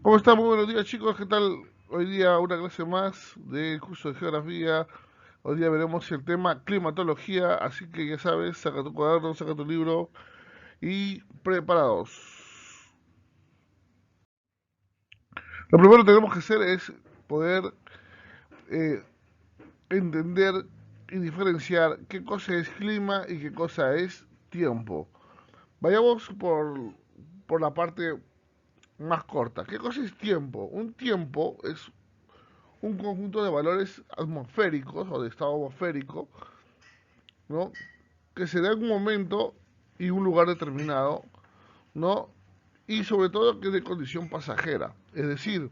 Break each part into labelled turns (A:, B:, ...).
A: ¿Cómo están? Muy buenos días, chicos. ¿Qué tal? Hoy día una clase más del curso de geografía. Hoy día veremos el tema climatología, así que ya sabes, saca tu cuaderno, saca tu libro y preparados. Lo primero que tenemos que hacer es poder eh, entender y diferenciar qué cosa es clima y qué cosa es tiempo. Vayamos por la parte más corta. ¿Qué cosa es tiempo? Un tiempo es un conjunto de valores atmosféricos o de estado atmosférico, ¿no? Que se da en un momento y un lugar determinado, ¿no? Y sobre todo que es de condición pasajera, es decir,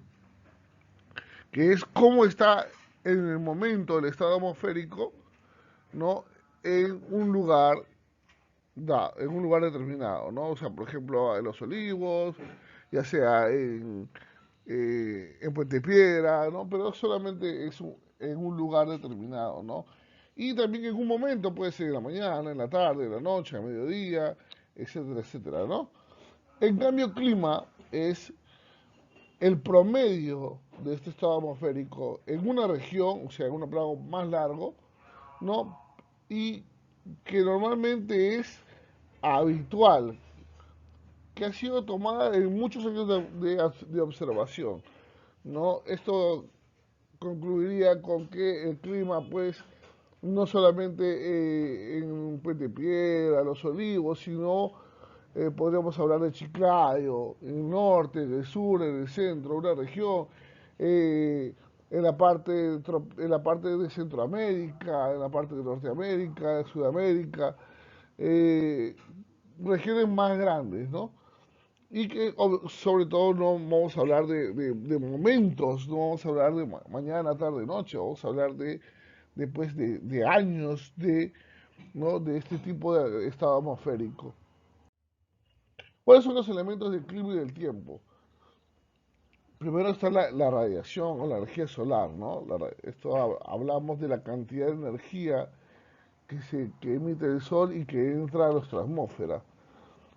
A: que es cómo está en el momento el estado atmosférico, ¿no? En un lugar, en un lugar determinado, ¿no? O sea, por ejemplo, en Los Olivos, ya sea en Puente Piedra, ¿no? Pero solamente es en un lugar determinado, ¿no? Y también en un momento, puede ser en la mañana, en la tarde, en la noche, a mediodía, etcétera, etcétera, ¿no? En cambio, clima es el promedio de este estado atmosférico en una región, o sea, en un plano más largo, ¿no? Y que normalmente es habitual, que ha sido tomada en muchos años de observación, ¿no? Esto concluiría con que el clima, pues, no solamente en Puente Piedra, Los Olivos, sino podríamos hablar de Chiclayo, en el norte, en el sur, en el centro, una región, eh, en la parte de Centroamérica, en la parte de Norteamérica, de Sudamérica, eh, regiones más grandes, ¿no? Y que sobre todo no vamos a hablar de momentos, no vamos a hablar de mañana, tarde, noche, vamos a hablar de años ¿no? de este tipo de estado atmosférico. ¿Cuáles son los elementos del clima y del tiempo? Primero está la radiación o la energía solar, ¿no? Hablamos de la cantidad de energía que emite el sol y que entra a nuestra atmósfera.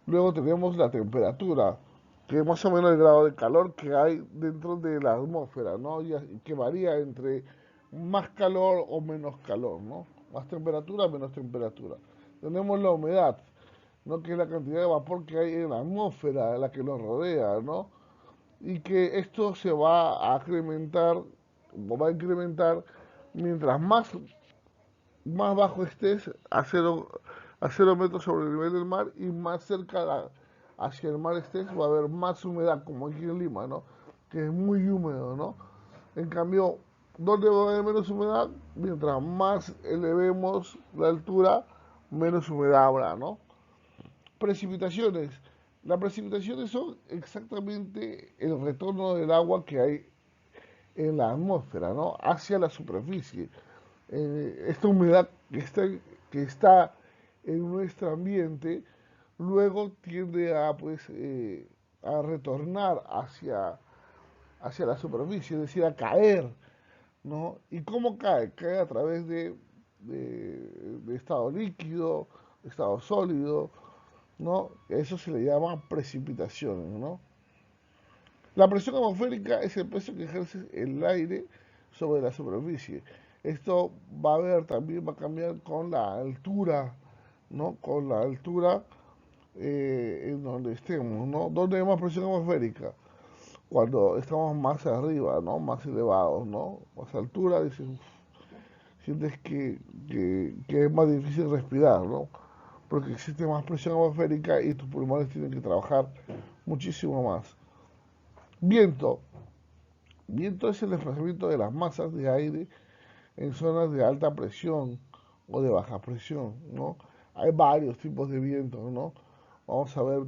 A: Luego tenemos la temperatura, que es más o menos el grado de calor que hay dentro de la atmósfera, ¿no? Que varía entre más calor o menos calor, ¿no? Más temperatura, menos temperatura. Tenemos la humedad, ¿no? Que es la cantidad de vapor que hay en la atmósfera, la que nos rodea, ¿no? Y que esto se va a incrementar, o va a incrementar mientras más bajo estés, a 0 metros sobre el nivel del mar y más cerca hacia el mar estés, va a haber más humedad, como aquí en Lima, ¿no? Que es muy húmedo, ¿no? En cambio, ¿dónde va a haber menos humedad? Mientras más elevemos la altura, menos humedad habrá, ¿no? Precipitaciones. Las precipitaciones son exactamente el retorno del agua que hay en la atmósfera, ¿no? Hacia la superficie. Esta humedad que está en nuestro ambiente luego tiende a retornar hacia la superficie, es decir, a caer, ¿no? ¿Y cómo cae? Cae a través de estado líquido, estado sólido, ¿no? Eso se le llama precipitaciones, ¿no? La presión atmosférica es el peso que ejerce el aire sobre la superficie. Esto también va a cambiar con la altura, ¿no? Con la altura en donde estemos, ¿no? ¿Dónde hay más presión atmosférica? Cuando estamos más arriba, ¿no? Más elevados, ¿no? Más altura, dices, uf, sientes que es más difícil respirar, ¿no? Porque existe más presión atmosférica y tus pulmones tienen que trabajar muchísimo más. Viento. Viento es el desplazamiento de las masas de aire en zonas de alta presión o de baja presión, ¿no? Hay varios tipos de vientos, ¿no? Vamos a ver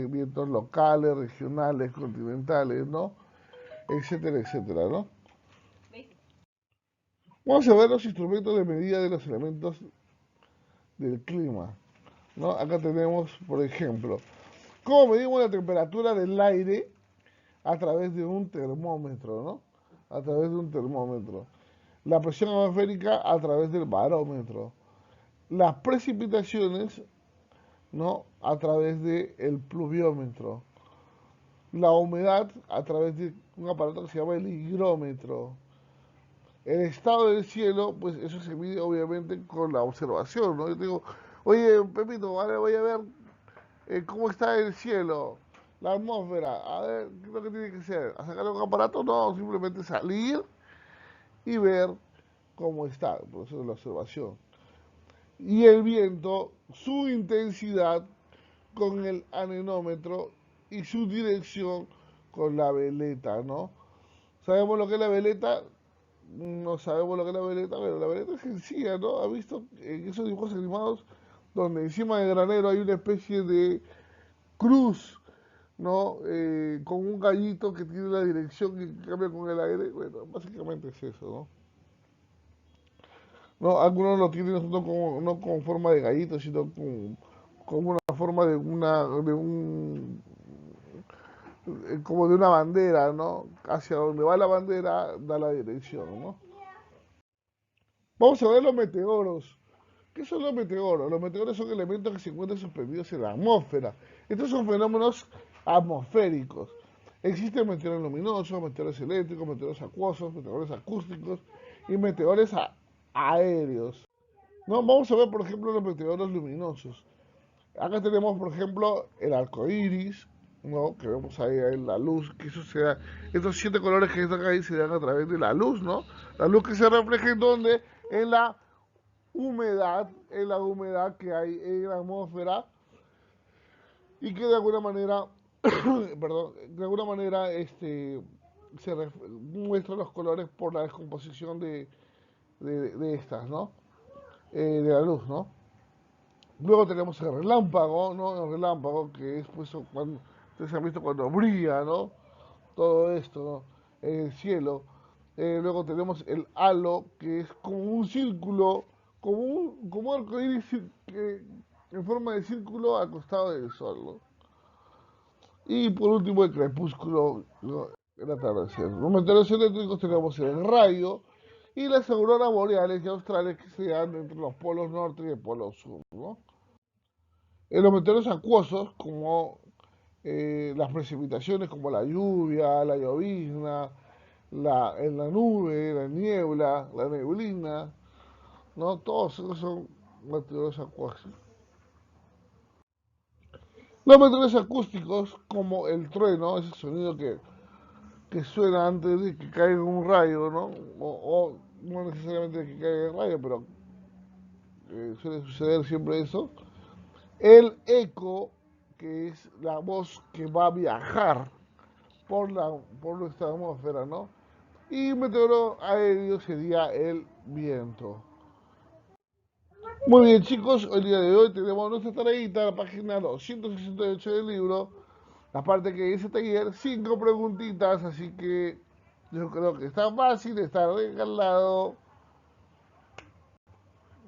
A: vientos locales, regionales, continentales, ¿no? Etcétera, etcétera, ¿no? Vamos a ver los instrumentos de medida de los elementos del clima, ¿no? Acá tenemos, por ejemplo, cómo medimos la temperatura del aire a través de un termómetro, ¿no? A través de un termómetro. La presión atmosférica a través del barómetro, las precipitaciones, ¿no? A través del pluviómetro, la humedad a través de un aparato que se llama el higrómetro. El estado del cielo, pues eso se mide obviamente con la observación, ¿no? Yo digo, oye, Pepito, vale, voy a ver cómo está el cielo, la atmósfera, a ver, ¿qué es lo que tiene que ser? ¿A sacar un aparato? No, simplemente salir y ver cómo está, por eso es la observación. Y el viento, su intensidad con el anemómetro y su dirección con la veleta, ¿no? ¿Sabemos lo que es la veleta? No sabemos lo que es la veleta, pero la veleta es sencilla, ¿no? ¿Ha visto en esos dibujos animados donde encima del granero hay una especie de cruz, ¿no? Con un gallito que tiene la dirección y que cambia con el aire? Bueno, básicamente es eso, ¿no? No, algunos lo tienen no con forma de gallito, sino con una forma de un, como de una bandera, ¿no? Hacia donde va la bandera da la dirección, ¿no? Vamos a ver los meteoros. ¿Qué son los meteoros? Los meteoros son elementos que se encuentran suspendidos en la atmósfera. Estos son fenómenos atmosféricos. Existen meteoros luminosos, meteoros eléctricos, meteoros acuosos, meteoros acústicos y meteoros aéreos. No, vamos a ver, por ejemplo, los meteoros luminosos. Acá tenemos, por ejemplo, el arco iris, ¿no? Que vemos ahí la luz, que eso se da, estos siete colores que están ahí se dan a través de la luz, ¿no? La luz que se refleja en donde, en la humedad que hay en la atmósfera y que de alguna manera, perdón, de alguna manera muestra los colores por la descomposición de estas, ¿no? De la luz, ¿no? Luego tenemos el relámpago, ¿no? El relámpago que es pues cuando ustedes han visto cuando brilla, ¿no? Todo esto, ¿no? En el cielo. Luego tenemos el halo, que es como un círculo, como un arco iris en forma de círculo al costado del sol, ¿no? Y por último el crepúsculo, ¿no? El atardecer. Los meteoros eléctricos tenemos el rayo y las auroras boreales y australes que se dan entre los polos norte y el polo sur, ¿no? En los meteoros acuosos, como las precipitaciones, como la lluvia, la llovizna, en la nube, la niebla, la neblina, ¿no? Todos esos son meteoros acuosos. Los meteoros acústicos, como el trueno, ese sonido que suena antes de que caiga un rayo, ¿no? O no necesariamente de que caiga el rayo, pero suele suceder siempre eso. El eco, que es la voz que va a viajar por nuestra atmósfera, ¿no? Y meteoro aéreo sería el viento. Muy bien, chicos, el día de hoy tenemos nuestra tareita, la página 268 del libro, la parte que dice taller, 5 preguntitas, así que yo creo que está fácil, está regalado.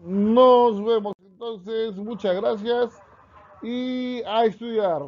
A: Nos vemos entonces, muchas gracias y a estudiar.